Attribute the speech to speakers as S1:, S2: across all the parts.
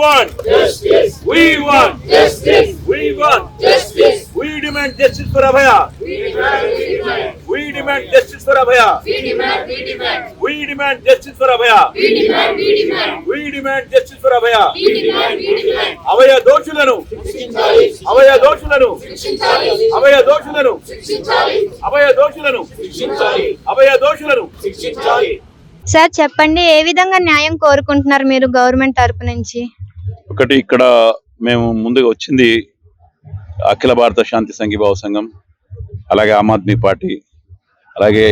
S1: want justice. We want justice. We want justice. We demand justice for Abhaya. We demand justice for Abhaya. We demand justice for Abhaya. We demand justice for Abhaya. Abhaya దోషులను శిక్షించాలి. Abhaya దోషులను శిక్షించాలి. Abhaya దోషులను శిక్షించాలి. Abhaya దోషులను శిక్షించాలి. Abhaya దోషులను శిక్షించాలి.
S2: సార్ చెప్పండి, ఏ విధంగా న్యాయం కోరుకుంటున్నారు మీరు గవర్నమెంట్ తరపు నుంచి?
S3: ఒకటి, ఇక్కడ మేము ముందుగా వచ్చింది అఖిల భారత శాంతి సంఘీభావ సంఘం, అలాగే ఆమ్ ఆద్మీ పార్టీ, అలాగే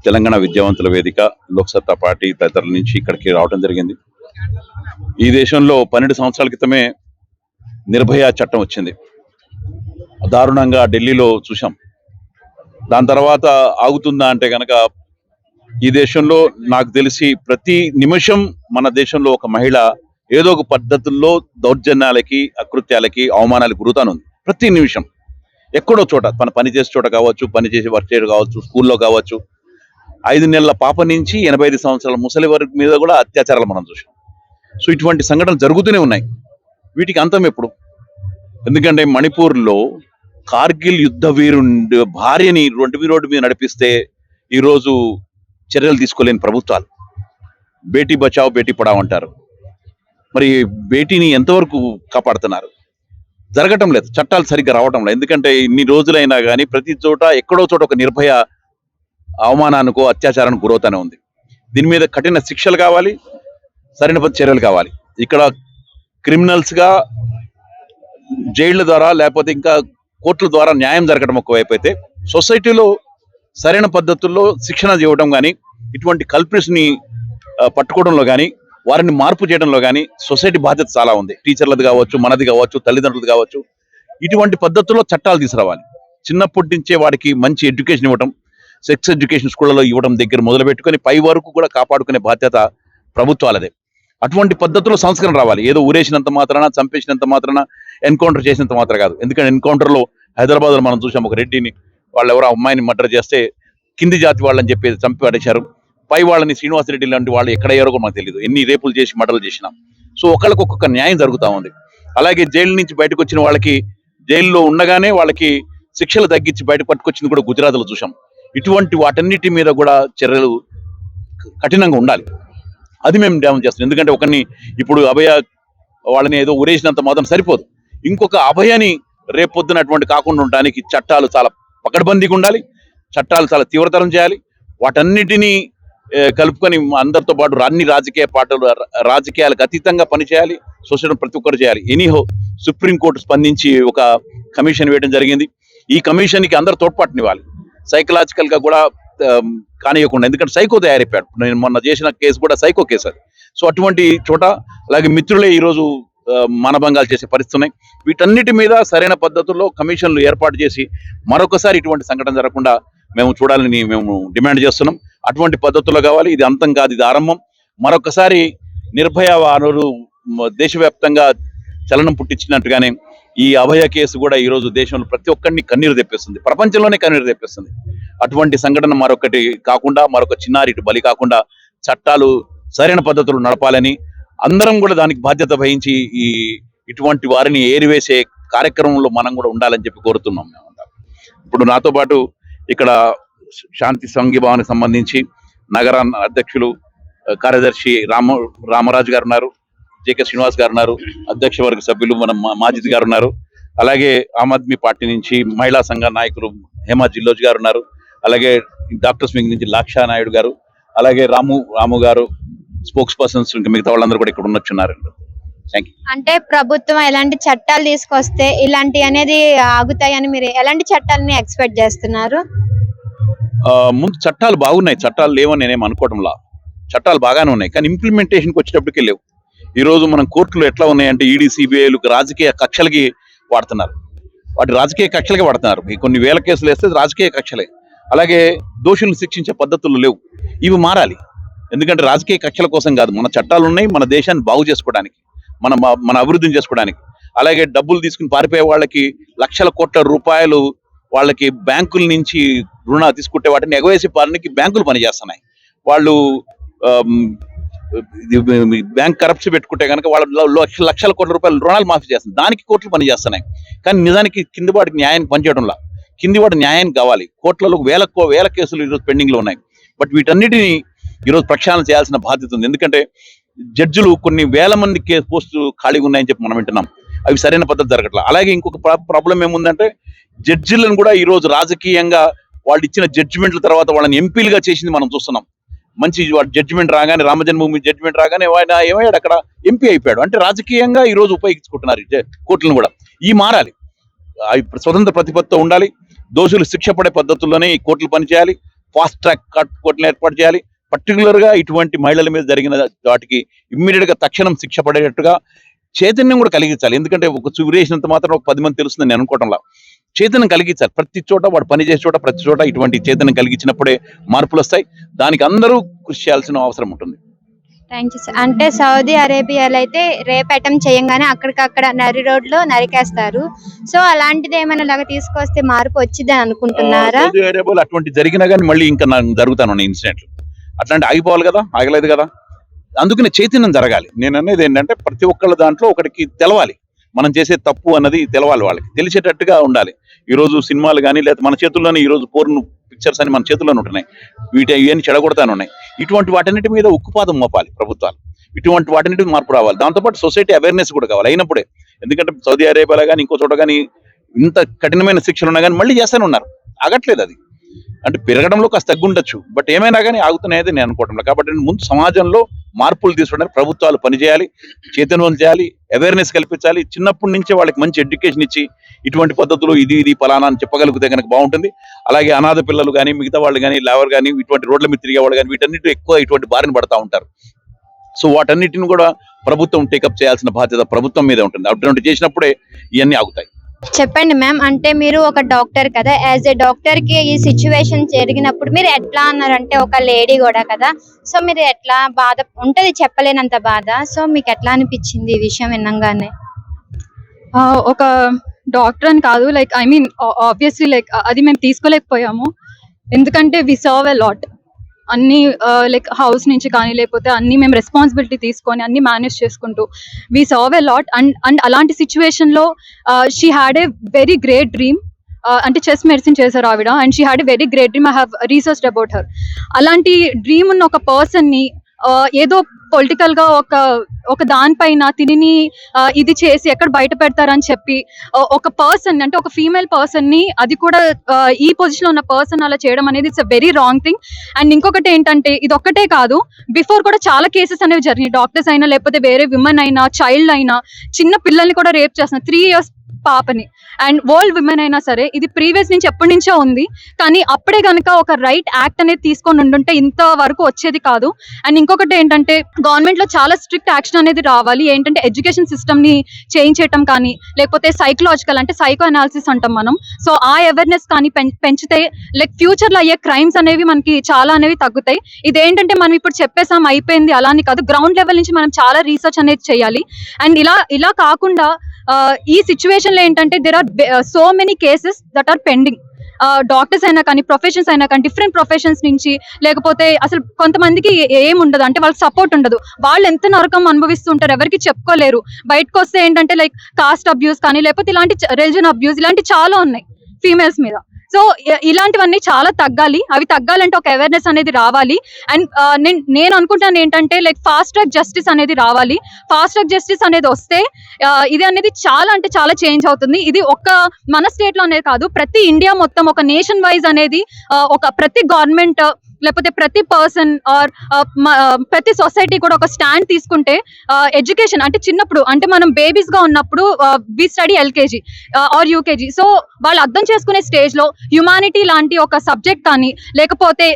S3: తెలంగాణ విద్యావంతుల వేదిక, లోక్సత్తా పార్టీ తదితరుల నుంచి ఇక్కడికి రావడం జరిగింది. ఈ దేశంలో 12 సంవత్సరాల క్రితమే నిర్భయ చట్టం వచ్చింది. దారుణంగా ఢిల్లీలో చూసాం. దాని తర్వాత ఆగుతుందా అంటే కనుక, ఈ దేశంలో నాకు తెలిసి ప్రతి నిమిషం మన దేశంలో ఒక మహిళ ఏదో ఒక పద్ధతుల్లో దౌర్జన్యాలకి, అకృత్యాలకి, అవమానాలకు గురవుతానుంది. ప్రతి నిమిషం ఎక్కడో చోట, తన పని చేసే చోట కావచ్చు, పని చేసే వర్క్ చేయడం కావచ్చు, స్కూల్లో కావచ్చు. 5 నెలల పాప నుంచి 85 సంవత్సరాల ముసలి వారి మీద కూడా అత్యాచారాలు మనం చూసాం. సో ఇటువంటి సంఘటనలు జరుగుతూనే ఉన్నాయి. వీటికి అంతం ఎప్పుడు? ఎందుకంటే మణిపూర్లో కార్గిల్ యుద్ధ వీరుడి భార్యని రోడ్డు మీద నడిపిస్తే ఈరోజు చర్యలు తీసుకోలేని ప్రభుత్వాలు. బేటీ బచావ్ బేటీ పడావ్ అంటారు. మరి బేటీని ఎంతవరకు కాపాడుతున్నారు? జరగటం లేదు. చట్టాలు సరిగ్గా రావటం లేదు. ఎందుకంటే ఇన్ని రోజులైనా కానీ ప్రతి చోట ఎక్కడో చోట ఒక నిర్భయ అవమానానికో, అత్యాచారానికి గురవుతూనే ఉంది. దీని మీద కఠిన శిక్షలు కావాలి, సరైన చర్యలు కావాలి. ఇక్కడ క్రిమినల్స్గా జైళ్ల ద్వారా లేకపోతే ఇంకా కోర్టుల ద్వారా న్యాయం జరగడం ఒకవైపు అయితే, సొసైటీలో సరైన పద్ధతుల్లో శిక్షణ ఇవ్వడం కానీ, ఇటువంటి కల్ప్రిట్స్ని పట్టుకోవడంలో కానీ, వారిని మార్పు చేయడంలో కానీ సొసైటీ బాధ్యత చాలా ఉంది. టీచర్లది కావచ్చు, మనది కావచ్చు, తల్లిదండ్రులది కావచ్చు. ఇటువంటి పద్ధతుల్లో చట్టాలు తీసుకురావాలి. చిన్నప్పటి నుంచే వాడికి మంచి ఎడ్యుకేషన్ ఇవ్వడం, సెక్స్ ఎడ్యుకేషన్ స్కూళ్ళలో ఇవ్వడం దగ్గర మొదలుపెట్టుకొని పై వరకు కూడా కాపాడుకునే బాధ్యత ప్రభుత్వాలదే. అటువంటి పద్ధతుల్లో సంస్కరణ రావాలి. ఏదో ఊరేసినంత మాత్రాన, చంపేసినంత మాత్రాన, ఎన్కౌంటర్ చేసినంత మాత్రం కాదు. ఎందుకంటే ఎన్కౌంటర్లో హైదరాబాద్లో మనం చూసాం, ఒక రెడ్డిని వాళ్ళు ఎవరో అమ్మాయిని మర్డర్ చేస్తే కింది జాతి వాళ్ళని చెప్పి చంపి పడేశారు. పై వాళ్ళని శ్రీనివాసరెడ్డి లాంటి వాళ్ళు ఎక్కడ అయ్యారో కూడా మనకు తెలియదు. ఎన్ని రేపులు చేసి మర్డర్లు చేసినాం. సో ఒకళ్ళకి ఒక్కొక్క న్యాయం జరుగుతూ ఉంది. అలాగే జైలు నుంచి బయటకు వచ్చిన వాళ్ళకి, జైల్లో ఉండగానే వాళ్ళకి శిక్షలు తగ్గించి బయట పట్టుకొచ్చింది కూడా గుజరాత్లో చూసాం. ఇటువంటి వాటన్నిటి మీద కూడా చర్యలు కఠినంగా ఉండాలి. అది మేము డ్యామేజ్ చేస్తాం. ఎందుకంటే ఒకరిని ఇప్పుడు అభయ వాళ్ళని ఏదో ఉరేసినంత మాత్రం సరిపోదు. ఇంకొక అభయని రేపొద్దునటువంటి కాకుండా ఉండడానికి చట్టాలు చాలా పకడ్బందీగా ఉండాలి. చట్టాలు చాలా తీవ్రతరం చేయాలి. వాటన్నిటినీ కలుపుకొని అందరితో పాటు అన్ని రాజకీయ పార్టీలు, రాజకీయాలకు అతీతంగా పనిచేయాలి. సొసైటీ ప్రతి ఒక్కరు చేయాలి. ఎనీహో సుప్రీంకోర్టు స్పందించి ఒక కమిషన్ వేయడం జరిగింది. ఈ కమిషన్కి అందరు తోడ్పాటునివ్వాలి. సైకలాజికల్గా కూడా కానియకుండా, ఎందుకంటే సైకో తయారైపోయాడు. నేను మొన్న చేసిన కేసు కూడా సైకో కేసు అది. సో అటువంటి చోట అలాగే మిత్రులే ఈరోజు మానభంగాలు చేసే పరిస్థితి ఉన్నాయి. వీటన్నిటి మీద సరైన పద్ధతుల్లో కమిషన్లు ఏర్పాటు చేసి మరొకసారి ఇటువంటి సంఘటన జరగకుండా మేము చూడాలని మేము డిమాండ్ చేస్తున్నాం. అటువంటి పద్ధతుల్లో కావాలి. ఇది అంతం కాదు, ఇది ఆరంభం. మరొకసారి నిర్భయ వారు దేశవ్యాప్తంగా చలనం పుట్టించినట్టుగానే ఈ అభయ కేసు కూడా ఈరోజు దేశంలో ప్రతి ఒక్కరిని కన్నీరు తెప్పిస్తుంది, ప్రపంచంలోనే కన్నీరు తెప్పిస్తుంది. అటువంటి సంఘటన మరొకటి కాకుండా, మరొక చిన్నారి బలి కాకుండా చట్టాలు సరైన పద్ధతులు నడపాలని, అందరం కూడా దానికి బాధ్యత వహించి ఇటువంటి వారిని ఏరివేసే కార్యక్రమంలో మనం కూడా ఉండాలని చెప్పి కోరుతున్నాం మేమంతా. ఇప్పుడు నాతో పాటు ఇక్కడ శాంతి సంఘీభావానికి సంబంధించి నగర అధ్యక్షులు, కార్యదర్శి రామరాజు గారు ఉన్నారు, జేకే శ్రీనివాస్ గారు ఉన్నారు, అధ్యక్ష వర్గ సభ్యులు మన మాజిద్ గారు ఉన్నారు. అలాగే ఆమ్ ఆద్మీ పార్టీ నుంచి మహిళా సంఘ నాయకులు హేమా జిల్లోజ్ గారు ఉన్నారు. అలాగే డాక్టర్స్ వింగ్ నుంచి లాక్షా నాయుడు గారు, అలాగే రాము గారు, స్పోక్స్ పర్సన్స్, ఇంకా మిగతా వాళ్ళందరూ కూడా ఇక్కడ ఉన్నట్టున్నారు.
S2: అంటే ప్రభుత్వం ఎలాంటి చట్టాలు తీసుకొస్తే ఇలాంటి అనేది ఆగుతాయని మీరు ఎలాంటి చట్టాలని ఎక్స్పెక్ట్ చేస్తున్నారు?
S3: ముందు చట్టాలు బాగున్నాయి, చట్టాలు లేవని నేనేం అనుకోవడంలా. చట్టాలు బాగానే ఉన్నాయి, కానీ ఇంప్లిమెంటేషన్కి వచ్చేటప్పటికే లేవు. ఈరోజు మనం కోర్టులు ఎట్లా ఉన్నాయంటే ఈడీ, సిబిఐలు రాజకీయ కక్షలకి వాడుతున్నారు. వాటి రాజకీయ కక్షలకి వాడుతున్నారు. కొన్ని వేల కేసులు వేస్తే రాజకీయ కక్షలే. అలాగే దోషులను శిక్షించే పద్ధతులు లేవు. ఇవి మారాలి. ఎందుకంటే రాజకీయ కక్షల కోసం కాదు, మన చట్టాలు ఉన్నాయి మన దేశాన్ని బాగు చేసుకోవడానికి, మన అభివృద్ధిని చేసుకోవడానికి. అలాగే డబ్బులు తీసుకుని పారిపోయే వాళ్ళకి లక్షల కోట్ల రూపాయలు వాళ్ళకి బ్యాంకుల నుంచి రుణ తీసుకుంటే వాటిని ఎగవేసి పాలనకి బ్యాంకులు పనిచేస్తున్నాయి. వాళ్ళు బ్యాంక్ కరప్షన్ పెట్టుకుంటే కనుక వాళ్ళ లక్షల కోట్ల రూపాయలు రుణాలు మాఫీ చేస్తుంది, దానికి కోర్టులు పని చేస్తున్నాయి. కానీ నిజానికి కింది వాడికి న్యాయాన్ని పనిచేయడంలా, కింది వాడి న్యాయానికి కావాలి. కోర్టులలో వేల కేసులు ఈరోజు పెండింగ్ లో ఉన్నాయి. బట్ వీటన్నిటిని ఈరోజు ప్రక్షాళన చేయాల్సిన బాధ్యత ఉంది. ఎందుకంటే జడ్జిలు కొన్ని వేల మంది పోస్టులు ఖాళీగా ఉన్నాయని చెప్పి మనం వింటున్నాం, అవి సరైన పద్ధతి జరగట్లా. అలాగే ఇంకొక ప్రాబ్లం ఏముందంటే జడ్జిలను కూడా ఈ రోజు రాజకీయంగా వాళ్ళు ఇచ్చిన జడ్జిమెంట్ల తర్వాత వాళ్ళని ఎంపీలుగా చేసింది మనం చూస్తున్నాం. మంచి జడ్జిమెంట్ రాగానే, రామజన్మభూమి జడ్జిమెంట్ రాగానే ఆయన ఏమయ్యాడు, అక్కడ ఎంపీ అయిపోయాడు. అంటే రాజకీయంగా ఈ రోజు ఉపయోగించుకుంటున్నారు కోర్టులను కూడా. ఈ మారాలి, స్వతంత్ర ప్రతిపత్తితో ఉండాలి, దోషులు శిక్ష పడే పద్ధతుల్లోనే ఈ కోర్టులు పనిచేయాలి, ఫాస్ట్ ట్రాక్ కోర్టులు ఏర్పాటు చేయాలి. పర్టికులర్ గా ఇటువంటి మహిళల మీద జరిగిన వాటికి ఇమ్మీడియట్ గా తక్షణం శిక్ష పడేటట్టుగా చైతన్యం కూడా కలిగించాలి. ఎందుకంటే ఒక చూరేసినంత మాత్రం ఒక 10 మంది తెలుస్తుందని నేను అనుకోవడంలా, చైతన్యం కలిగించాలి. ప్రతి చోట వాడు పనిచేసే చోట ప్రతి చోట ఇటువంటి చైతన్యం కలిగించినప్పుడే మార్పులు వస్తాయి. దానికి అందరూ కృషి చేయాల్సిన అవసరం ఉంటుంది.
S2: Thank you sir. అంటే సౌదీ అరేబియాలో అయితే రేప్ అటెంప్ట్ చేయంగానే అక్కడికక్కడ నరి రోడ్లో నరికేస్తారు. సో అలాంటిది ఏమైనా లాగా తీసుకొస్తే మార్పు వచ్చిందని అనుకుంటున్నారా?
S3: సౌదీ అరేబియాలో అటువంటి జరిగినా కానీ మళ్ళీ ఇంకా జరుగుతాను ఇన్సిడెంట్లు అట్లాంటి ఆగిపోవాలి కదా, ఆగలేదు కదా. అందుకనే చైతన్యం జరగాలి. నేను అనేది ఏంటంటే ప్రతి ఒక్కళ్ళ దాంట్లో ఒకటికి తెలవాలి, మనం చేసే తప్పు అన్నది తెలవాలి, వాళ్ళకి తెలిసేటట్టుగా ఉండాలి. ఈ రోజు సినిమాలు కానీ లేదా మన చేతుల్లోనే ఈ రోజు పోర్న్ పిక్చర్స్ అని మన చేతుల్లోనే ఉంటున్నాయి, ఇవన్నీ చెడగొడతానే ఉన్నాయి. ఇటువంటి వాటన్నిటి మీద ఉక్కుపాదం మోపాలి ప్రభుత్వాలు, ఇటువంటి వాటన్నిటి మార్పు రావాలి. దాంతోపాటు సొసైటీ అవేర్నెస్ కూడా కావాలి అయినప్పుడే. ఎందుకంటే సౌదీ అరేబియాలో కానీ ఇంకో చోట కానీ ఇంత కఠినమైన శిక్షలు ఉన్నా కానీ మళ్ళీ చేస్తూనే ఉన్నారు, ఆగట్లేదు. అది అంటే పెరగడంలో కాస్త తగ్గుండొచ్చు, బట్ ఏమైనా కానీ ఆగుతున్నాయని నేను అనుకోవటం. కాబట్టి ముందు సమాజంలో మార్పులు తీసుకోవడానికి ప్రభుత్వాలు పనిచేయాలి, చైతన్యం చేయాలి, అవేర్నెస్ కల్పించాలి. చిన్నప్పటి నుంచే వాళ్ళకి మంచి ఎడ్యుకేషన్ ఇచ్చి ఇటువంటి పద్ధతులు ఇది ఫలానా అని చెప్పగలిగితే కనుక బాగుంటుంది. అలాగే అనాథ పిల్లలు కానీ, మిగతా వాళ్ళు కానీ, లేవర్ కానీ, ఇటువంటి రోడ్ల మీద తిరిగే వాళ్ళు కానీ, వీటన్నిటి ఎక్కువ ఇటువంటి బారిన పడతా ఉంటారు. సో వాటన్నిటిని కూడా ప్రభుత్వం టేకప్ చేయాల్సిన బాధ్యత ప్రభుత్వం మీద ఉంటుంది. అటువంటి చేసినప్పుడే ఇవన్నీ ఆగుతాయి.
S2: చెప్పండి మ్యామ్, అంటే మీరు ఒక డాక్టర్ కదా, యాజ్ ఏ డాక్టర్ కి ఈ సిచ్యువేషన్ జరిగినప్పుడు మీరు ఎట్లా అన్నారంటే ఒక లేడీ కూడా కదా, సో మీరు ఎట్లా బాధ ఉంటది, చెప్పలేనంత బాధ. సో మీకు ఎట్లా అనిపించింది ఈ విషయం వినంగానే?
S4: ఒక డాక్టర్ అని కాదు, like I mean obviously like అది మేము తీసుకోలేకపోయాము. ఎందుకంటే వి సర్వ్ ఎ లాట్, అన్ని లైక్ హౌస్ నుంచి కానీ లేకపోతే అన్ని మేము రెస్పాన్సిబిలిటీ తీసుకొని అన్ని మేనేజ్ చేసుకుంటూ we serve a lot. And అలాంటి సిచ్యువేషన్లో she had a very great dream. అంటే చెస్ మెడిసిన్ చేశారు ఆవిడ, and she had a very great dream. I have researched about her. అలాంటి డ్రీమ్ ఉన్న ఒక పర్సన్ని ఏదో పొలిటికల్ గా ఒక దానిపైన తిని ఇది చేసి ఎక్కడ బయట పెడతారని చెప్పి ఒక పర్సన్, అంటే ఒక ఫీమేల్ పర్సన్ ని, అది కూడా ఈ పొజిషన్ లో ఉన్న పర్సన్ అలా చేయడం అనేది it's a very wrong thing. And ఇంకొకటి ఏంటంటే ఇది ఒక్కటే కాదు, బిఫోర్ కూడా చాలా కేసెస్ అనేవి జరిగినాయి. డాక్టర్స్ అయినా లేకపోతే వేరే విమెన్ అయినా, చైల్డ్ అయినా, చిన్న పిల్లల్ని కూడా రేప్ చేస్తున్నారు, 3 years పాపని. అండ్ ఓల్డ్ విమెన్ అయినా సరే, ఇది ప్రీవియస్ నుంచి ఎప్పటి నుంచో ఉంది. కానీ అప్పుడే కనుక ఒక రైట్ యాక్ట్ అనేది తీసుకొని ఉండుంటే ఇంత వరకు వచ్చేది కాదు. అండ్ ఇంకొకటి ఏంటంటే గవర్నమెంట్ లో చాలా స్ట్రిక్ట్ యాక్షన్ అనేది రావాలి. ఏంటంటే ఎడ్యుకేషన్ సిస్టమ్ ని చేంజ్ చేయటం కానీ, లేకపోతే సైకలాజికల్ అంటే సైకో అనాలిసిస్ అంటాం మనం. సో ఆ అవేర్నెస్ కానీ పెంచితే లైక్ ఫ్యూచర్ లో అయ్యే క్రైమ్స్ అనేవి మనకి చాలా అనేవి తగ్గుతాయి. ఇదేంటంటే మనం ఇప్పుడు చెప్పేసాం అయిపోయింది అలా అని కాదు, గ్రౌండ్ లెవెల్ నుంచి మనం చాలా రీసెర్చ్ అనేది చేయాలి. అండ్ ఇలా కాకుండా ఈ సిచ్యువేషన్ లో ఏంటంటే there are so many cases that are pending. Doctors అయినా కానీ, ప్రొఫెషన్స్ అయినా కానీ, డిఫరెంట్ ప్రొఫెషన్స్ నుంచి, లేకపోతే అసలు కొంతమందికి ఏం ఉండదు, అంటే వాళ్ళకి సపోర్ట్ ఉండదు, వాళ్ళు ఎంత నరకం అనుభవిస్తుంటారు, ఎవరికి చెప్పుకోలేరు. బయటకు వస్తే ఏంటంటే లైక్ కాస్ట్ అబ్యూస్ కానీ, లేకపోతే ఇలాంటి రిలీజన్ అబ్యూస్, ఇలాంటి చాలా ఉన్నాయి ఫీమేల్స్ మీద. సో ఇలాంటివన్నీ చాలా తగ్గాలి. అవి తగ్గాలంటే ఒక అవేర్నెస్ అనేది రావాలి. అండ్ నేను అనుకుంటాను ఏంటంటే లైక్ ఫాస్ట్ ట్రాక్ జస్టిస్ అనేది రావాలి. ఫాస్ట్ ట్రాక్ జస్టిస్ అనేది వస్తే ఇది అనేది చాలా అంటే చాలా చేంజ్ అవుతుంది. ఇది ఒక్క మన స్టేట్ లో అనేది కాదు, ప్రతి ఇండియా మొత్తం ఒక నేషన్ వైజ్ అనేది ఒక ప్రతి గవర్నమెంట్ లేకపోతే ప్రతి పర్సన్ ఆర్ ప్రతి సొసైటీ కూడా ఒక స్టాండ్ తీసుకుంటే ఎడ్యుకేషన్ అంటే చిన్నప్పుడు, అంటే మనం బేబీస్ గా ఉన్నప్పుడు we study LKG or UKG. So వాళ్ళు అర్థం చేసుకునే స్టేజ్ లో హ్యుమానిటీ లాంటి ఒక సబ్జెక్ట్ కానీ, లేకపోతే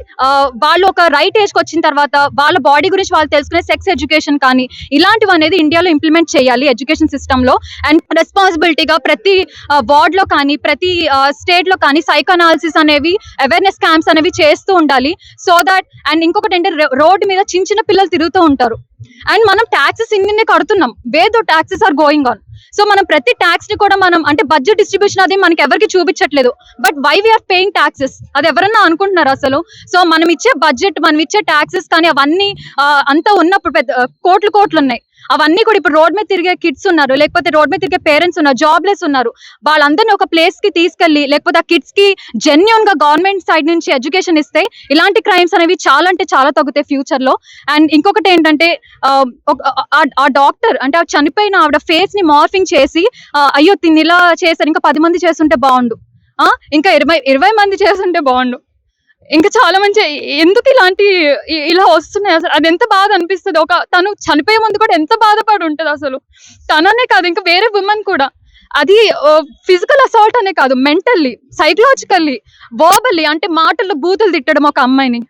S4: వాళ్ళు ఒక రైట్ ఏజ్కి వచ్చిన తర్వాత వాళ్ళ బాడీ గురించి వాళ్ళు తెలుసుకునే సెక్స్ ఎడ్యుకేషన్ కానీ, ఇలాంటివి అనేది ఇండియాలో ఇంప్లిమెంట్ చేయాలి ఎడ్యుకేషన్ సిస్టమ్ లో. అండ్ రెస్పాన్సిబిలిటీగా ప్రతి వార్డ్ లో కానీ, ప్రతి స్టేట్ లో కానీ సైకో అనాలిసిస్ అనేవి, అవేర్నెస్ క్యాంప్స్ అనేవి చేస్తూ ఉండాలి. సో దాట్, అండ్ ఇంకొకటి అంటే రోడ్డు మీద చిన్న చిన్న పిల్లలు తిరుగుతూ ఉంటారు, అండ్ మనం ట్యాక్సెస్ ఇన్ని కడుతున్నాం, where do taxes are going on. So మనం ప్రతి ట్యాక్స్ ని కూడా మనం అంటే బడ్జెట్ డిస్ట్రిబ్యూషన్ అది మనకి ఎవరికి చూపించట్లేదు, but why we are paying taxes అది ఎవరన్నా అనుకుంటున్నారు అసలు? సో మనం ఇచ్చే బడ్జెట్, మనం ఇచ్చే ట్యాక్సెస్ కానీ అవన్నీ అంతా ఉన్నప్పుడు పెద్ద కోట్లు ఉన్నాయి. అవన్నీ కూడా ఇప్పుడు రోడ్ మీద తిరిగే కిడ్స్ ఉన్నారు, లేకపోతే రోడ్ మీద తిరిగే పేరెంట్స్ ఉన్నారు, జాబ్లెస్ ఉన్నారు, వాళ్ళందరినీ ఒక ప్లేస్ కి తీసుకెళ్లి లేకపోతే ఆ కిడ్స్ కి జెన్యూన్ గా గవర్నమెంట్ సైడ్ నుంచి ఎడ్యుకేషన్ ఇస్తే ఇలాంటి క్రైమ్స్ అనేవి చాలా అంటే చాలా తగ్గుతాయి ఫ్యూచర్ లో. అండ్ ఇంకొకటి ఏంటంటే ఆ డాక్టర్ అంటే ఆ చనిపోయిన ఆవిడ ఫేస్ ని మార్ఫింగ్ చేసి అయ్యో తిని ఇలా చేశారు, ఇంకా 10 మంది చేస్తుంటే బాగుండు, ఇంకా 20 మంది చేస్తుంటే బాగుండు, ఇంకా చాలా మంచి ఎందుకు ఇలాంటి ఇలా వస్తున్నాయి అసలు? అది ఎంత బాధ అనిపిస్తుంది. తను చనిపోయే ముందు కూడా ఎంత బాధపడి ఉంటది అసలు. తననే కాదు ఇంకా వేరే ఉమెన్ కూడా. అది ఫిజికల్ అసాల్ట్ అనే కాదు, మెంటల్లీ, సైకలాజికల్లీ, వర్బల్లీ అంటే మాటల్లో బూతులు తిట్టడం, ఒక అమ్మాయిని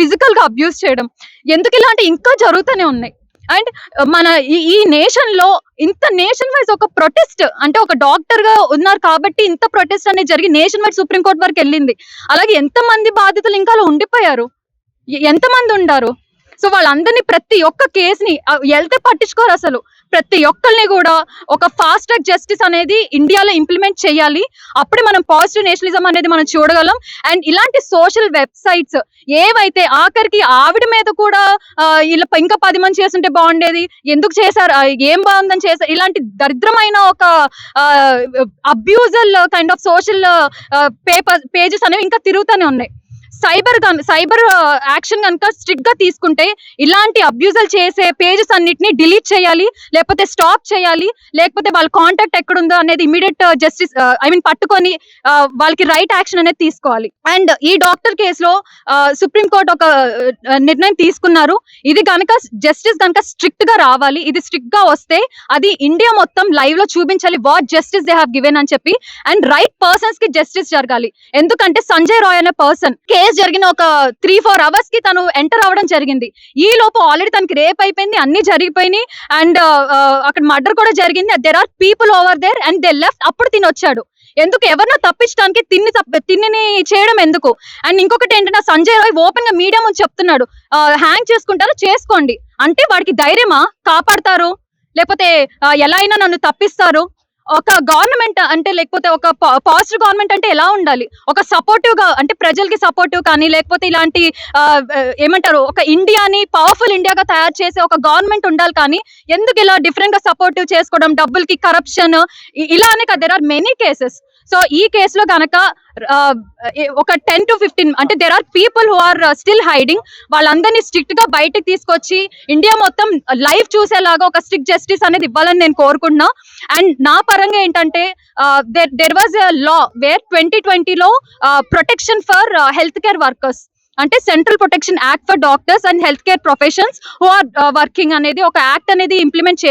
S4: ఫిజికల్ గా అబ్యూస్ చేయడం, ఎందుకు ఇలాంటి ఇంకా జరుగుతూనే ఉన్నాయి. అండ్ మన ఈ నేషన్ లో ఇంత నేషన్ వైజ్ ఒక ప్రొటెస్ట్ అంటే ఒక డాక్టర్ గా ఉన్నారు కాబట్టి ఇంత ప్రొటెస్ట్ అనేది జరిగి నేషన్ వైడ్ సుప్రీంకోర్టు వరకు వెళ్ళింది. అలాగే ఎంత మంది బాధితులు ఇంకా అలా ఉండిపోయారు, ఎంతమంది ఉండారు? సో వాళ్ళందరినీ ప్రతి ఒక్క కేసుని వెళ్తే పట్టించుకోరు అసలు. ప్రతి ఒక్కరిని కూడా ఒక ఫాస్ట్ ట్రాక్ జస్టిస్ అనేది ఇండియాలో ఇంప్లిమెంట్ చేయాలి, అప్పుడే మనం పాజిటివ్ నేషనలిజం అనేది మనం చూడగలం. అండ్ ఇలాంటి సోషల్ వెబ్సైట్స్ ఏవైతే ఆఖరికి ఆవిడ మీద కూడా ఇలా ఇంకా 10 మంది చేస్తుంటే బాగుండేది, ఎందుకు చేశారు, ఏం బాగుందని చేశారు, ఇలాంటి దరిద్రమైన ఒక అబ్యూజల్ కైండ్ ఆఫ్ సోషల్ పేజెస్ అనేవి ఇంకా తిరుగుతూనే ఉన్నాయి. సైబర్ యాక్షన్ కనుక స్ట్రిక్ట్ గా తీసుకుంటే ఇలాంటి అబ్యూజల్ చేసే పేజెస్ అన్నిటిని డిలీట్ చేయాలి, లేకపోతే స్టాప్ చేయాలి, లేకపోతే వాళ్ళ కాంటాక్ట్ ఎక్కడుందో అనేది ఇమీడియట్ జస్టిస్ పట్టుకొని వాళ్ళకి రైట్ యాక్షన్ అనేది తీసుకోవాలి. అండ్ ఈ డాక్టర్ కేసులో సుప్రీంకోర్టు ఒక నిర్ణయం తీసుకున్నారు, ఇది కనుక జస్టిస్ కనుక స్ట్రిక్ట్ గా రావాలి, ఇది స్ట్రిక్ట్ గా వస్తే అది ఇండియా మొత్తం లైవ్ లో చూపించాలి what justice they have given అని చెప్పి. అండ్ రైట్ పర్సన్స్ కి జస్టిస్ జరగాలి. ఎందుకంటే సంజయ్ రాయ్ అనే పర్సన్ కేసు జరిగిన ఒక 3-4 అవర్స్ కి తను ఎంటర్ అవ్వడం జరిగింది. ఈ లోపు ఆల్రెడీ తనకి రేప్ అయిపోయింది, అన్ని జరిగిపోయినాయి, అండ్ అక్కడ మర్డర్ కూడా జరిగింది. There are people over there and they left. అప్పుడు తిని వచ్చాడు. ఎందుకు? ఎవరినో తప్పించడానికి తిన్నిని చేయడం ఎందుకు? అండ్ ఇంకొకటి ఏంటంటే సంజయ్ రాయ్ ఓపెన్ గా మీడియా ముందు చెప్తున్నాడు, హ్యాంగ్ చేసుకుంటారో చేసుకోండి అంటే వాడికి ధైర్యమా? కాపాడతారు లేకపోతే ఎలా అయినా నన్ను తప్పిస్తారు? ఒక గవర్నమెంట్ అంటే లేకపోతే ఒక పాజిటివ్ గవర్నమెంట్ అంటే ఎలా ఉండాలి? ఒక సపోర్టివ్ గా అంటే ప్రజలకి సపోర్టివ్ కానీ లేకపోతే ఇలాంటి ఏమంటారు ఒక ఇండియాని పవర్ఫుల్ ఇండియాగా తయారు చేసే ఒక గవర్నమెంట్ ఉండాలి. కానీ ఎందుకు ఇలా డిఫరెంట్ గా సపోర్టివ్ చేసుకోవడం, డబ్బులకి కరప్షన్ ఇలానే కదా, there are many cases. So ఈ కేసులో కనుక ఒక 10 to 15 అంటే there are people who are still hiding, వాళ్ళందరినీ స్ట్రిక్ట్ గా బయటకు తీసుకొచ్చి ఇండియా మొత్తం లైవ్ చూసేలాగా ఒక స్ట్రిక్ట్ జస్టిస్ అనేది ఇవ్వాలని నేను కోరుకుంటున్నా. అండ్ నా పరంగా ఏంటంటే there was a law where 2020లో protection for health care workers అంటే central protection act for doctors and health care professions who are working అనేది ఒక యాక్ట్ అనేది ఇంప్లిమెంట్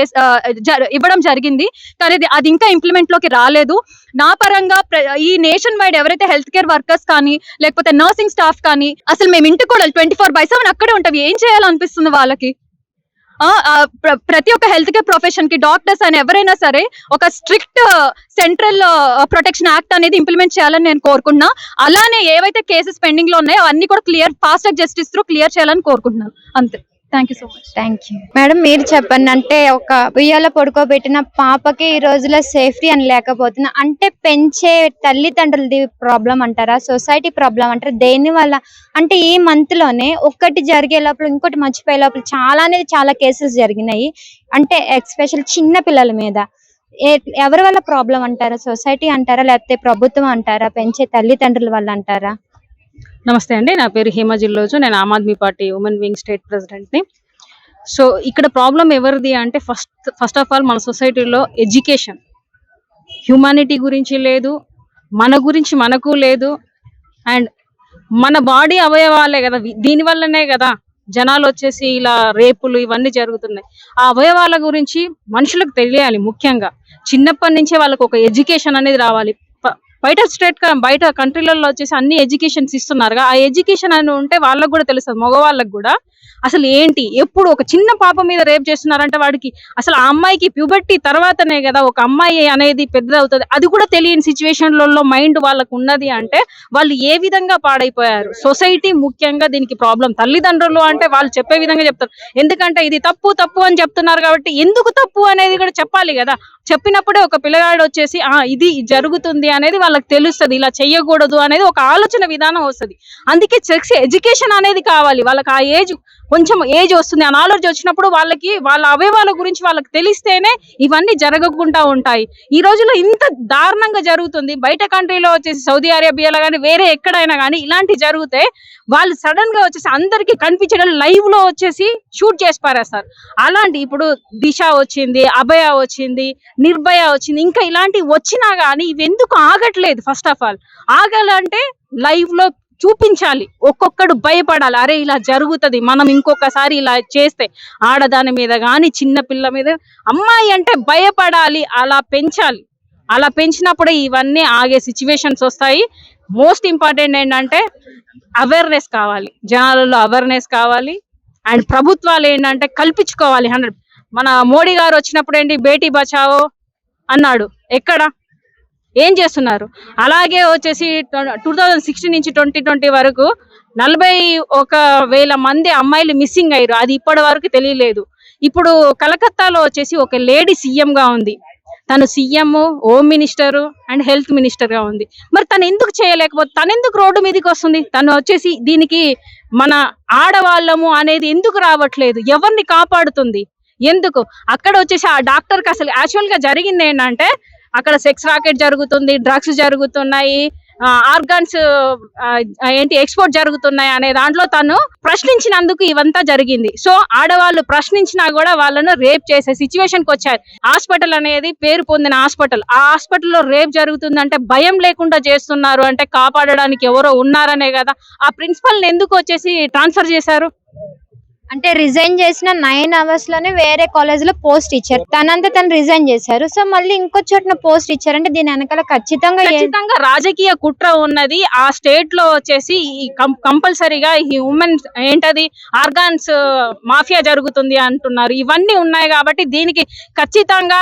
S4: ఇవ్వడం జరిగింది. కానీ అది ఇంకా ఇంప్లిమెంట్ లోకి రాలేదు. నా పరంగా ఈ నేషన్ వైడ్ ఎవరైతే హెల్త్ కేర్ వర్కర్స్ కానీ లేకపోతే నర్సింగ్ స్టాఫ్ కానీ అసలు మేము ఇంటికి కూడా 24/7 అక్కడే ఉంటాం, ఏం చేయాలనిపిస్తుంది వాళ్ళకి? ప్రతి ఒక్క హెల్త్ కేర్ ప్రొఫెషన్ కి డాక్టర్స్ అని ఎవరైనా సరే ఒక స్ట్రిక్ట్ సెంట్రల్ ప్రొటెక్షన్ యాక్ట్ అనేది ఇంప్లిమెంట్ చేయాలని నేను కోరుకుంటున్నా. అలానే ఏవైతే కేసెస్ పెండింగ్ లో ఉన్నాయో అవన్నీ కూడా fast track justice through clear చేయాలని కోరుకుంటున్నాను. అంతే. Thank you so much.
S2: Thank you madam. మీరు చెప్పండి, అంటే ఒక ఉయ్యాల పడుకోబెట్టిన పాపకి ఈ రోజులో సేఫ్టీ అని లేకపోతున్నా అంటే పెంచే తల్లిదండ్రులది ప్రాబ్లం అంటారా, సొసైటీ ప్రాబ్లం అంటారా, దేని వల్ల? అంటే ఈ మంత్ లోనే ఒక్కటి జరిగే లోపల ఇంకోటి మర్చిపోయే లోపల చాలా కేసెస్ జరిగినాయి, అంటే ఎస్పెషల్ చిన్న పిల్లల మీద. ఎవరి వల్ల ప్రాబ్లం అంటారా? సొసైటీ అంటారా లేకపోతే ప్రభుత్వం అంటారా, పెంచే తల్లిదండ్రుల వల్ల అంటారా?
S5: నమస్తే అండి, నా పేరు హేమ జిల్లోజు. నేను Aam Aadmi Party women wing state ప్రెసిడెంట్ని. సో ఇక్కడ ప్రాబ్లం ఎవరిది అంటే ఫస్ట్ ఆఫ్ ఆల్ మన సొసైటీలో ఎడ్యుకేషన్, హ్యూమానిటీ గురించి లేదు, మన గురించి మనకు లేదు. అండ్ మన బాడీ అవయవాలే కదా, దీనివల్లనే కదా జనాలు వచ్చేసి ఇలా రేపులు ఇవన్నీ జరుగుతున్నాయి. ఆ అవయవాల గురించి మనుషులకు తెలియాలి. ముఖ్యంగా చిన్నప్పటి నుంచే వాళ్ళకు ఒక ఎడ్యుకేషన్ అనేది రావాలి. బయట కంట్రీలలో వచ్చేసి అన్ని ఎడ్యుకేషన్స్ ఇస్తున్నారు. ఆ ఎడ్యుకేషన్ అని ఉంటే వాళ్ళకు కూడా తెలుస్తుంది, మగవాళ్ళకు కూడా అసలు ఏంటి, ఎప్పుడు ఒక చిన్న పాప మీద రేప్ చేస్తున్నారంటే వాడికి అసలు ఆ అమ్మాయికి ప్యూబర్టీ తర్వాతనే కదా ఒక అమ్మాయి అనేది పెద్దదవుతుంది. అది కూడా తెలియని సిచ్యువేషన్లలో మైండ్ వాళ్ళకు ఉన్నది అంటే వాళ్ళు ఏ విధంగా పాడైపోయారు. సొసైటీ ముఖ్యంగా దీనికి ప్రాబ్లం. తల్లిదండ్రులు అంటే వాళ్ళు చెప్పే విధంగా చెప్తారు, ఎందుకంటే ఇది తప్పు తప్పు అని చెప్తున్నారు కాబట్టి ఎందుకు తప్పు అనేది కూడా చెప్పాలి కదా. చెప్పినప్పుడే ఒక పిల్లగాడు వచ్చేసి ఇది జరుగుతుంది అనేది వాళ్ళకి తెలుస్తుంది, ఇలా చెయ్యకూడదు అనేది ఒక ఆలోచన విధానం వస్తుంది. అందుకే సెక్స్ ఎడ్యుకేషన్ అనేది కావాలి వాళ్ళకి. ఆ కొంచెం ఏజ్ వస్తుంది, ఆ నాలెడ్జ్ వచ్చినప్పుడు వాళ్ళకి వాళ్ళ అవయవాల గురించి వాళ్ళకి తెలిస్తేనే ఇవన్నీ జరగకుండా ఉంటాయి. ఈ రోజుల్లో ఇంత దారుణంగా జరుగుతుంది. బయట కంట్రీలో వచ్చేసి సౌదీ అరేబియాలో కానీ వేరే ఎక్కడైనా కానీ ఇలాంటి జరిగితే వాళ్ళు సడన్ గా వచ్చేసి అందరికి కనిపించడం లైవ్ లో వచ్చేసి షూట్ చేసి పారేస్తారు. అలాంటి ఇప్పుడు దిశ వచ్చింది, అభయ వచ్చింది, నిర్భయ వచ్చింది, ఇంకా ఇలాంటివి వచ్చినా కానీ ఇవి ఎందుకు ఆగట్లేదు? ఫస్ట్ ఆఫ్ ఆల్ ఆగాలంటే లైవ్ లో చూపించాలి, ఒక్కొక్కడు భయపడాలి. అరే ఇలా జరుగుతుంది, మనం ఇంకొకసారి ఇలా చేస్తే ఆడదాని మీద కానీ చిన్న పిల్ల మీద, అమ్మాయి అంటే భయపడాలి. అలా పెంచాలి. అలా పెంచినప్పుడే ఇవన్నీ ఆగే సిచ్యువేషన్స్ వస్తాయి. మోస్ట్ ఇంపార్టెంట్ ఏంటంటే అవేర్నెస్ కావాలి, జనాలలో అవేర్నెస్ కావాలి. అండ్ ప్రభుత్వాలు ఏంటంటే కల్పించుకోవాలి 100. మన మోడీ గారు వచ్చినప్పుడు ఏంటి బేటీ బచావో అన్నాడు, ఎక్కడ ఏం చేస్తున్నారు? అలాగే వచ్చేసి 2016 నుంచి 2020 వరకు 41,000 మంది అమ్మాయిలు మిస్సింగ్ అయ్యారు. అది ఇప్పటి వరకు తెలియలేదు. ఇప్పుడు కలకత్తాలో వచ్చేసి ఒక లేడీ సీఎం గా ఉంది. తను CM, home minister and health minister గా ఉంది. మరి తను ఎందుకు చేయలేకపోతే, తను ఎందుకు రోడ్డు మీదకి వస్తుంది? తను వచ్చేసి దీనికి మన ఆడవాళ్ళము అనేది ఎందుకు రావట్లేదు? ఎవరిని కాపాడుతుంది? ఎందుకు? అక్కడ వచ్చేసి ఆ డాక్టర్కి అసలు యాక్చువల్ గా జరిగింది ఏంటంటే అక్కడ సెక్స్ రాకెట్ జరుగుతుంది, డ్రగ్స్ జరుగుతున్నాయి, ఆర్గాన్స్ ఎక్స్పోర్ట్ జరుగుతున్నాయి అనే దాంట్లో తను ప్రశ్నించినందుకు ఇవంతా జరిగింది. సో ఆడవాళ్ళు ప్రశ్నించినా కూడా వాళ్ళను రేప్ చేసే సిచ్యువేషన్ కి వచ్చారు. హాస్పిటల్ అనేది పేరు పొందిన హాస్పిటల్, ఆ హాస్పిటల్లో రేప్ జరుగుతుందంటే భయం లేకుండా చేస్తున్నారు అంటే కాపాడడానికి ఎవరో ఉన్నారనే కదా. ఆ ప్రిన్సిపల్ ఎందుకు వచ్చేసి ట్రాన్స్ఫర్ చేశారు?
S2: అంటే రిజైన్ చేసిన 9 hours లోనే వేరే కాలేజ్ లో పోస్ట్ ఇచ్చారు. తనంతా తను రిజైన్ చేశారు. సో మళ్ళీ ఇంకో చోట పోస్ట్ ఇచ్చారంటే దీని వెనకాల ఖచ్చితంగా
S5: రాజకీయ కుట్ర ఉన్నది. ఆ స్టేట్ లో వచ్చేసి కంపల్సరీగా ఈ ఉమెన్ ఏంటది ఆర్గాన్స్ మాఫియా జరుగుతుంది అంటున్నారు. ఇవన్నీ ఉన్నాయి కాబట్టి దీనికి ఖచ్చితంగా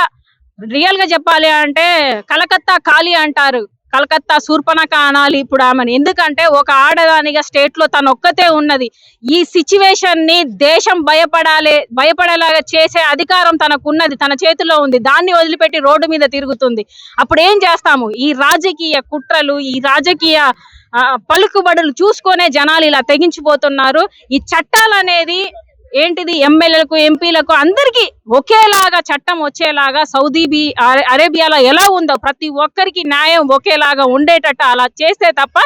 S5: రియల్ గా చెప్పాలి అంటే కలకత్తా ఖాళీ అంటారు, కలకత్తా శూర్పణఖ అనాలి ఇప్పుడు ఆమెను. ఎందుకంటే ఒక ఆడదానిగా స్టేట్ లో తను ఒక్కతే ఉన్నది. ఈ సిచ్యువేషన్ ని దేశం భయపడేలాగా చేసే అధికారం తనకున్నది, తన చేతిలో ఉంది. దాన్ని వదిలిపెట్టి రోడ్డు మీద తిరుగుతుంది. అప్పుడు ఏం చేస్తాము? ఈ రాజకీయ కుట్రలు, ఈ రాజకీయ పలుకుబడులు చూసుకొనే జనాలు ఇలా తెగించిపోతున్నారు. ఈ చట్టాలు అనేది ఏంటిది ఎమ్మెల్యేలకు, ఎంపీలకు అందరికి ఒకేలాగా చట్టం వచ్చేలాగా సౌదీ అరేబియాలో ఎలా ఉందో ప్రతి ఒక్కరికి న్యాయం ఒకేలాగా ఉండేటట్టు అలా చేస్తే తప్ప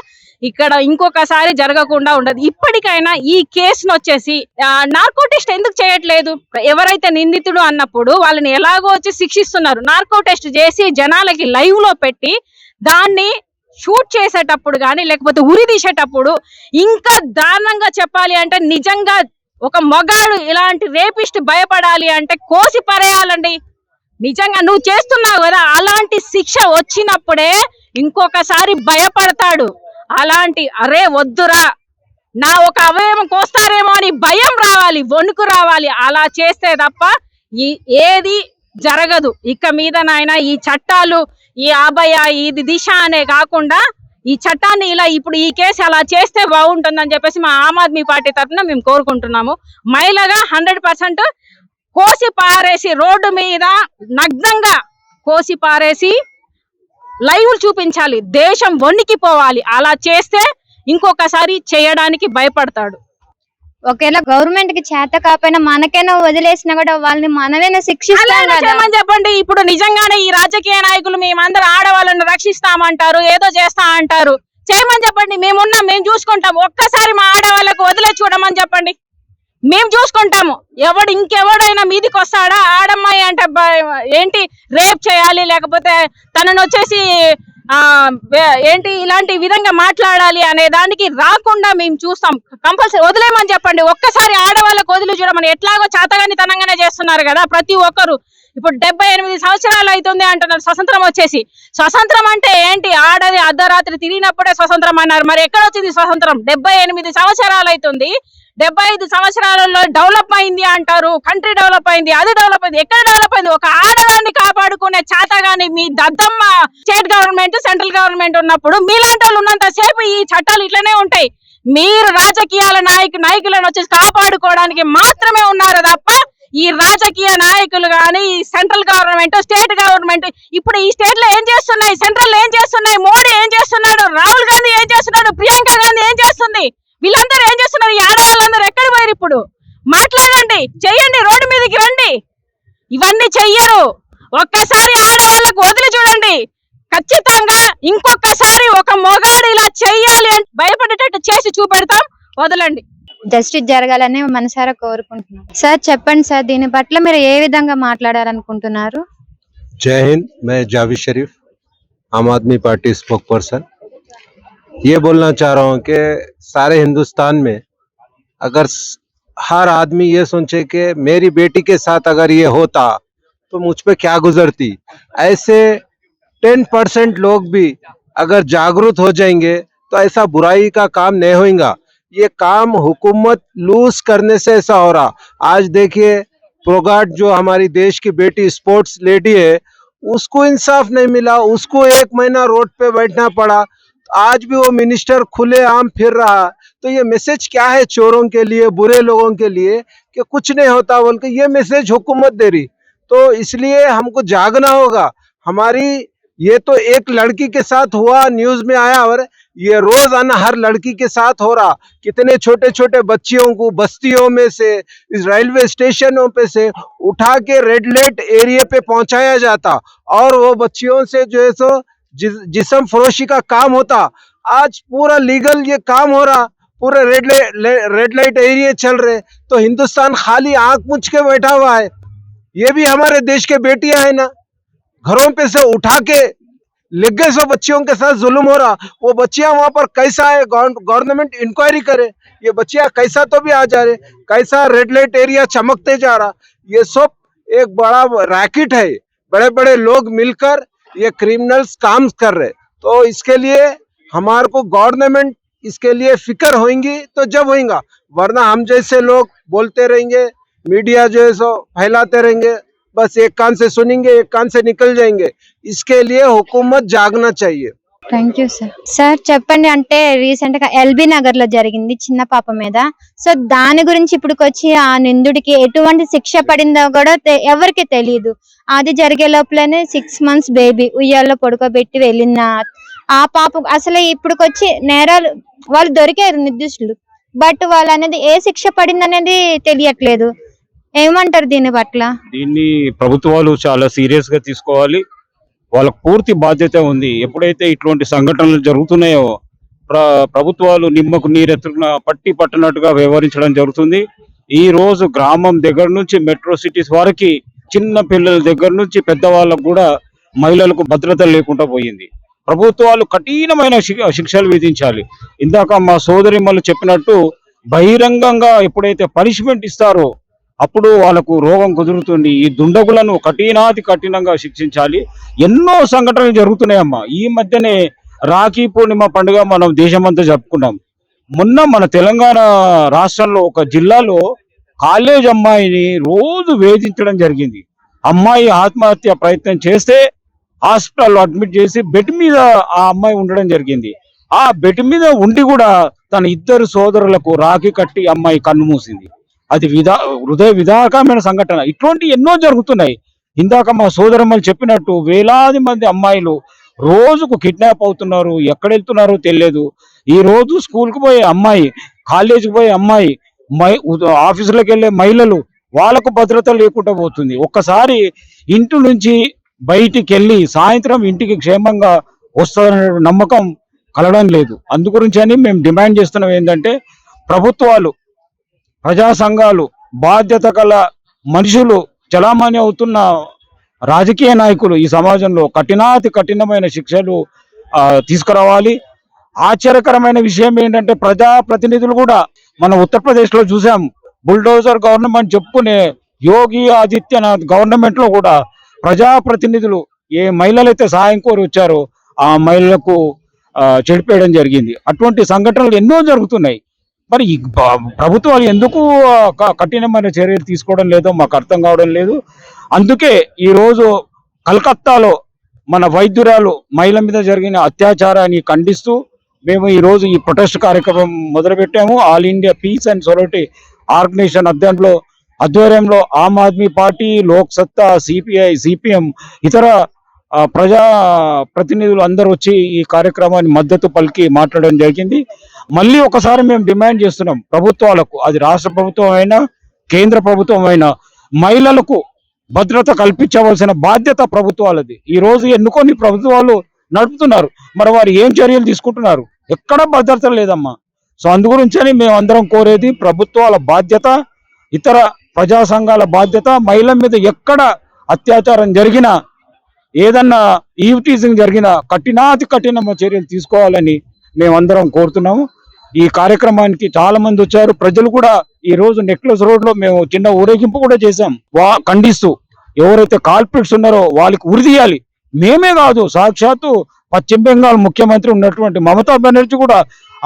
S5: ఇక్కడ ఇంకొకసారి జరగకుండా ఉండదు. ఇప్పటికైనా ఈ కేసును వచ్చేసి నార్కో టెస్ట్ ఎందుకు చేయట్లేదు? ఎవరైతే నిందితుడు అన్నప్పుడు వాళ్ళని ఎలాగో వచ్చి శిక్షిస్తున్నారు. నార్కో టెస్ట్ చేసి జనాలకి లైవ్ లో పెట్టి దాన్ని షూట్ చేసేటప్పుడు కానీ లేకపోతే ఉరి తీసేటప్పుడు ఇంకా దారుణంగా చెప్పాలి అంటే నిజంగా ఒక మగాడు ఇలాంటి రేపిస్ట్ భయపడాలి అంటే కోసి పరేయాలండి. నిజంగా నువ్వు చేస్తున్నావు కదా, అలాంటి శిక్ష వచ్చినప్పుడే ఇంకొకసారి భయపడతాడు. అలాంటి అరే వద్దురా నా ఒక అవయవం కోస్తారేమో అని భయం రావాలి, వణుకు రావాలి. అలా చేస్తే తప్ప ఏది జరగదు. ఇక మీద నాయన ఈ చట్టాలు, ఈ అభయ, ఇది దిశ అనే కాకుండా ఈ చట్టాన్ని ఇలా ఇప్పుడు ఈ కేసు అలా చేస్తే బాగుంటుందని చెప్పేసి మా ఆమ్ ఆద్మీ పార్టీ తరఫున మేము కోరుకుంటున్నాము. మహిళగా 100% కోసి పారేసి రోడ్డు మీద నగ్నంగా కోసి పారేసి లైవ్ చూపించాలి, దేశం వణికిపోవాలి. అలా చేస్తే ఇంకొకసారి చేయడానికి భయపడతాడు.
S2: ఒకవేళ గవర్నమెంట్ కి చేత కాకపోయినా మనకైనా వదిలేసినా కూడా వాళ్ళని మనమైనా శిక్షిస్తామని
S5: చెప్పండి. ఇప్పుడు నిజంగానే ఈ రాజకీయ నాయకులు మేమందరూ ఆడవాళ్ళని రక్షిస్తామంటారు, ఏదో చేస్తా అంటారు. చేయమని చెప్పండి, మేమున్నాం, మేము చూసుకుంటాం. ఒక్కసారి మా ఆడవాళ్ళకు వదిలే చూడమని చెప్పండి, మేము చూసుకుంటాము. ఇంకెవడైనా మీదికి వస్తాడా? ఆడమ్మాయి అంటే ఏంటి రేప్ చేయాలి, లేకపోతే తనను వచ్చేసి ఏంటి ఇలాంటి విధంగా మాట్లాడాలి అనే దానికి రాకుండా మేము చూస్తాం. కంపల్సరీ వదిలేమని చెప్పండి. ఒక్కసారి ఆడవాళ్ళకు వదిలి చూడమని. ఎట్లాగో చాతగాని తనంగానే చేస్తున్నారు కదా ప్రతి ఒక్కరు. ఇప్పుడు 78 సంవత్సరాలు అవుతుంది అంటున్నారు స్వతంత్రం వచ్చేసి. స్వతంత్రం అంటే ఏంటి? ఆడది అర్ధరాత్రి తిరిగినప్పుడే స్వతంత్రం అన్నారు. మరి ఎక్కడ వచ్చింది స్వతంత్రం? 78 సంవత్సరాలు అవుతుంది. 75 సంవత్సరాలలో డెవలప్ అయింది అంటారు, కంట్రీ డెవలప్ అయింది, అది డెవలప్ అయింది. ఎక్కడ డెవలప్ అయింది? ఒక ఆడదాన్ని కాపాడుకునే చేతగాని మీ దద్దమ్మ స్టేట్ గవర్నమెంట్ సెంట్రల్ గవర్నమెంట్ ఉన్నప్పుడు మీలాంటి వాళ్ళు ఉన్నంత సేపు ఈ చట్టాలు ఇట్లనే ఉంటాయి. మీరు రాజకీయాల నాయకులను వచ్చేసి కాపాడుకోవడానికి మాత్రమే ఉన్నారు తప్ప ఈ రాజకీయ నాయకులు గాని ఈ సెంట్రల్ గవర్నమెంట్ స్టేట్ గవర్నమెంట్ ఇప్పుడు ఈ స్టేట్ లో ఏం చేస్తున్నాయి, సెంట్రల్ లో ఏం చేస్తున్నాయి, మోడీ ఏం చేస్తున్నాడు, రాహుల్ గాంధీ ఏం చేస్తున్నాడు, ప్రియాంక గాంధీ ఏం చేస్తుంది, వీళ్ళందరూ ఏం చేస్తున్నారు? ఈ ఆడవాళ్ళందరూ ఎక్కడ పోయారు? ఇప్పుడు మాట్లాడండి, చెయ్యండి, రోడ్డు మీదకి రండి. ఇవన్నీ చెయ్యరు. ఒక్కసారి ఆడవాళ్ళకు వదిలి చూడండి. ఖచ్చితంగా ఇంకొకసారి ఒక మొగాడు ఇలా చెయ్యాలి అంటే భయపడేటట్టు చేసి చూపెడతాం. వదలండి.
S2: జస్టిస్ జరగాలని మనసారా కోరుకుంటున్నాం. సార్ చెప్పండి సార్, దీని పట్ల మీరు ఏ విధంగా మాట్లాడాలనుకుంటున్నారు?
S6: जय हिंद। मैं जावेद शरीफ, आम आदमी पार्टी स्पोक पर्सन, ये बोलना चाह रहा हूँ कि सारे हिंदुस्तान में अगर हर आदमी ये सोचे कि मेरी बेटी के साथ अगर ये होता तो मुझ पे क्या गुजरती, ऐसे 10% लोग भी अगर जागरूक हो जाएंगे तो ऐसा बुराई का काम नहीं होगा। ये काम हुकूमत लूज करने से ऐसा हो रहा। आज देखिए प्रोगाट जो हमारी देश की बेटी स्पोर्ट्स लेडी है, उसको इंसाफ नहीं मिला, उसको 1 महीना रोड पे बैठना पड़ा। आज भी वो मिनिस्टर खुले आम फिर रहा। तो ये मैसेज क्या है चोरों के लिए, बुरे लोगों के लिए कि कुछ नहीं होता बोल के ये मैसेज हुकूमत दे रही। तो इसलिए हमको जागना होगा। हमारी ये तो एक लड़की के साथ हुआ, न्यूज में आया, और ये रोजाना हर लड़की के साथ हो रहा। कितने छोटे छोटे बच्चियों को बस्तियों में से, इस रेलवे स्टेशनों पे से उठा के रेड लाइट एरिया पे पहुंचाया जाता और वो बच्चियों से जो है सो जिस्म फरोशी का काम होता। आज पूरा लीगल ये काम हो रहा, पूरे रेड लाइट एरिया चल रहे। तो हिंदुस्तान खाली आंख मूंछ के बैठा हुआ है। ये भी हमारे देश के बेटियां है ना, घरों पे से उठा के लिख गए सो बच्चियों के साथ जुल्म हो रहा। वो बच्चियां वहां पर कैसा है, गवर्नमेंट इंक्वायरी करे। ये बच्चियां कैसा तो भी आ जा रहे, कैसा रेड लाइट एरिया चमकते जा रहा। ये सब एक बड़ा रैकेट है, बड़े बड़े लोग मिलकर ये क्रिमिनल्स काम कर रहे। तो इसके लिए हमारे को गवर्नमेंट इसके लिए फिक्र होंगी तो जब होगा, वरना हम जैसे लोग बोलते रहेंगे, मीडिया जो है सो फैलाते रहेंगे, बस एक कान से सुनेंगे एक कान से निकल जाएंगे। इसके लिए हुकूमत जागना चाहिए।
S2: Thank you sir. సార్ చెప్పండి, అంటే రీసెంట్ గా ఎల్బీ నగర్ లో జరిగింది చిన్న పాప మీద. సో దాని గురించి ఇప్పుడుకొచ్చి ఆ నిందుడికి ఎటువంటి శిక్ష పడిందో కూడా ఎవరికి తెలియదు. అది జరిగే లోపలనే 6 months బేబీ ఉయ్యాల్లో పడుకోబెట్టి వెళ్ళిన ఆ పాప అసలు ఇప్పుడుకొచ్చి నేరాలు వాళ్ళు దొరికారు నిర్దిష్టులు, బట్ వాళ్ళు అనేది ఏ శిక్ష పడింది అనేది తెలియట్లేదు. ఏమంటారు దీని పట్ల?
S7: దీన్ని ప్రభుత్వాలు చాలా సీరియస్ గా తీసుకోవాలి. వాళ్ళకు పూర్తి బాధ్యత ఉంది. ఎప్పుడైతే ఇటువంటి సంఘటనలు జరుగుతున్నాయో ప్రభుత్వాలు నిమ్మకు నీరెత్తున పట్టనట్టుగా వ్యవహరించడం జరుగుతుంది. ఈ రోజు గ్రామం దగ్గర నుంచి మెట్రో సిటీస్ వరకు చిన్న పిల్లల దగ్గర నుంచి పెద్దవాళ్ళకు కూడా మహిళలకు భద్రత లేకుండా పోయింది. ప్రభుత్వాలు కఠినమైన శిక్షలు విధించాలి. ఇందాక మా సోదరిమ్మలు చెప్పినట్టు బహిరంగంగా ఎప్పుడైతే పనిష్మెంట్ ఇస్తారో అప్పుడు వాళ్ళకు రోగం కుదురుతుంది. ఈ దుండగులను కఠినంగా శిక్షించాలి. ఎన్నో సంఘటనలు జరుగుతున్నాయమ్మా. ఈ మధ్యనే రాఖీ పూర్ణిమ పండుగ మనం దేశమంతా జరుపుకున్నాం. మొన్న మన తెలంగాణ రాష్ట్రంలో ఒక జిల్లాలో కాలేజ్ అమ్మాయిని రోజు వేధించడం జరిగింది. అమ్మాయి ఆత్మహత్య ప్రయత్నం చేస్తే హాస్పిటల్లో అడ్మిట్ చేసి బెడ్ మీద ఆ అమ్మాయి ఉండడం జరిగింది. ఆ బెడ్ మీద ఉండి కూడా తన 2 సోదరులకు రాఖీ కట్టి అమ్మాయి కన్ను మూసింది. అది హృదయ విదారకమైన సంఘటన. ఇటువంటి ఎన్నో జరుగుతున్నాయి. ఇందాక మా సోదరమ్మలు చెప్పినట్టు వేలాది మంది అమ్మాయిలు రోజుకు కిడ్నాప్ అవుతున్నారు. ఎక్కడ వెళ్తున్నారో తెలియదు. ఈ రోజు స్కూల్కి పోయే అమ్మాయి, కాలేజీకి పోయే అమ్మాయి, ఆఫీసులకు వెళ్ళే మహిళలు, వాళ్ళకు భద్రత లేకుండా పోతుంది. ఒక్కసారి ఇంటి నుంచి బయటికి వెళ్ళి సాయంత్రం ఇంటికి క్షేమంగా వస్తుందనే నమ్మకం కలగడం లేదు. అందుగురించి అని మేము డిమాండ్ చేస్తున్నాం ఏంటంటే ప్రభుత్వాలు, ప్రజా సంఘాలు, బాధ్యత గల మనుషులు, చలామణి అవుతున్న రాజకీయ నాయకులు ఈ సమాజంలో కఠినమైన శిక్షలు తీసుకురావాలి. ఆశ్చర్యకరమైన విషయం ఏంటంటే ప్రజా ప్రతినిధులు కూడా మన ఉత్తరప్రదేశ్ లో చూసాం, బుల్డోజర్ గవర్నమెంట్ చెప్పుకునే యోగి ఆదిత్యనాథ్ గవర్నమెంట్ లో కూడా ప్రజాప్రతినిధులు ఏ మహిళలైతే సహాయం కోరి వచ్చారో ఆ మహిళలకు చెడిపేయడం జరిగింది. అటువంటి సంఘటనలు ఎన్నో జరుగుతున్నాయి. మరి ఈ ప్రభుత్వాలు ఎందుకు కఠినమైన చర్యలు తీసుకోవడం లేదో మాకు అర్థం కావడం లేదు. అందుకే ఈరోజు కలకత్తాలో మన వైద్యురాలు మహిళ మీద జరిగిన అత్యాచారాన్ని ఖండిస్తూ మేము ఈరోజు ఈ ప్రొటెస్ట్ కార్యక్రమం మొదలుపెట్టాము. All India peace and society organisation ఆధ్వర్యంలో ఆమ్ ఆద్మీ పార్టీ, లోక్ సత్తా, సిపిఐ, సిపిఎం ఇతర ప్రజా ప్రతినిధులు అందరూ వచ్చి ఈ కార్యక్రమాన్ని మద్దతు పలికి మాట్లాడడం జరిగింది. మళ్ళీ ఒకసారి మేము డిమాండ్ చేస్తున్నాం ప్రభుత్వాలకు, అది రాష్ట్ర ప్రభుత్వం అయినా కేంద్ర ప్రభుత్వం అయినా, మహిళలకు భద్రత కల్పించవలసిన బాధ్యత ప్రభుత్వాలది. ఈ రోజు ఎన్నుకొని ప్రభుత్వాలు నడుపుతున్నారు, మరి వారు ఏం చర్యలు తీసుకుంటున్నారు? ఎక్కడ భద్రత లేదమ్మా. సో అందు గురించని మేము అందరం కోరేది ప్రభుత్వాల బాధ్యత, ఇతర ప్రజా సంఘాల బాధ్యత. మహిళల మీద ఎక్కడ అత్యాచారం జరిగినా, ఏదన్నా ఈవ్టీజింగ్ జరిగినా కఠినాతి కఠిన చర్యలు తీసుకోవాలని మేమందరం కోరుతున్నాము. ఈ కార్యక్రమానికి చాలా మంది వచ్చారు. ప్రజలు కూడా ఈ రోజు నెక్లెస్ రోడ్ లో మేము చిన్న ఊరేగింపు కూడా చేశాం ఖండిస్తూ. ఎవరైతే కాల్పిట్స్ ఉన్నారో వాళ్ళకి ఉరి తీయాలి. మేమే కాదు, సాక్షాత్తు పశ్చిమ బెంగాల్ ముఖ్యమంత్రి ఉన్నటువంటి మమతా బెనర్జీ కూడా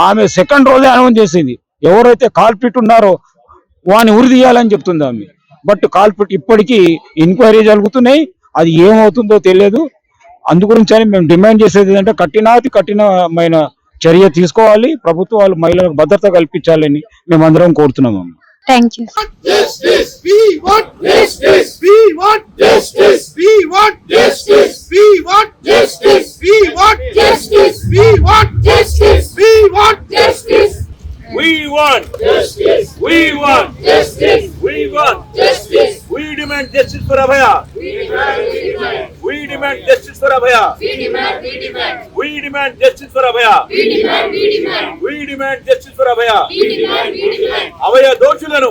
S7: ఆమె సెకండ్ రోజే అనౌన్స్ చేసింది, ఎవరైతే కాల్పిట్ ఉన్నారో వాని ఉరి తీయాలని చెప్తుంది ఆమె. బట్ కాల్పిట్ ఇప్పటికీ ఎంక్వైరీ జరుగుతున్నాయి, అది ఏమవుతుందో తెలియదు. అందుగురించి అని మేము డిమాండ్ చేసేది ఏంటంటే కఠినాతి కఠినమైన చర్య తీసుకోవాలి, ప్రభుత్వాలు మహిళలకు భద్రత కల్పించాలని మేమందరం కోరుతున్నాము.
S2: Thank you.
S1: Justice! We want justice! We want justice! We want justice! We want justice! We want justice! We want justice! We want justice! We want justice! We want justice! We want justice! We demand justice for Abhaya! We demand justice for Abhaya! We demand justice for Abhaya! We demand justice for Abhaya! అభయ దోషులను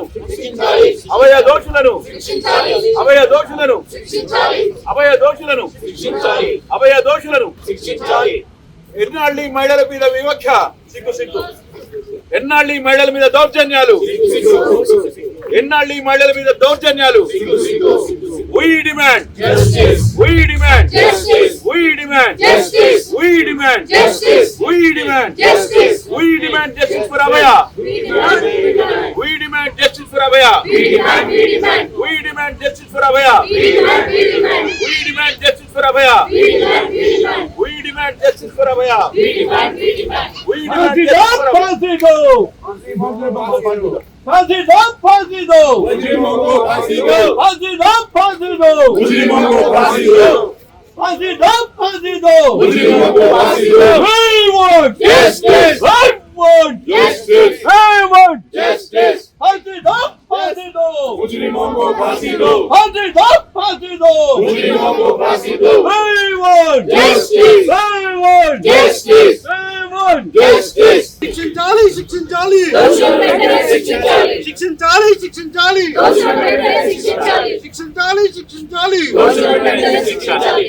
S1: అభయ దోషులను అభయ దోషులను అభయ దోషులను అభయ దోషులను ఎన్నాళ్ళు ఈ మహిళల మీద వివక్ష, సిగ్గు సిగ్గు. ఎన్నాళ్ళు ఈ మహిళల మీద దౌర్జన్యాలు, ఎన్నాళ్ళు ఈ మహిళల మీద దౌర్జన్యాలు. We demand justice. We demand justice. We demand justice. We demand justice. We demand justice. We demand justice for Abhaya. We demand justice for Abhaya. We demand justice for Abhaya. We demand justice for Abhaya. We demand justice for Abhaya. We demand justice for Abhaya. శిక్షించాలి, శిక్షించాలి, శిక్షించాలి, శిక్షించాలి, శిక్షించాలి, శిక్షించాలి.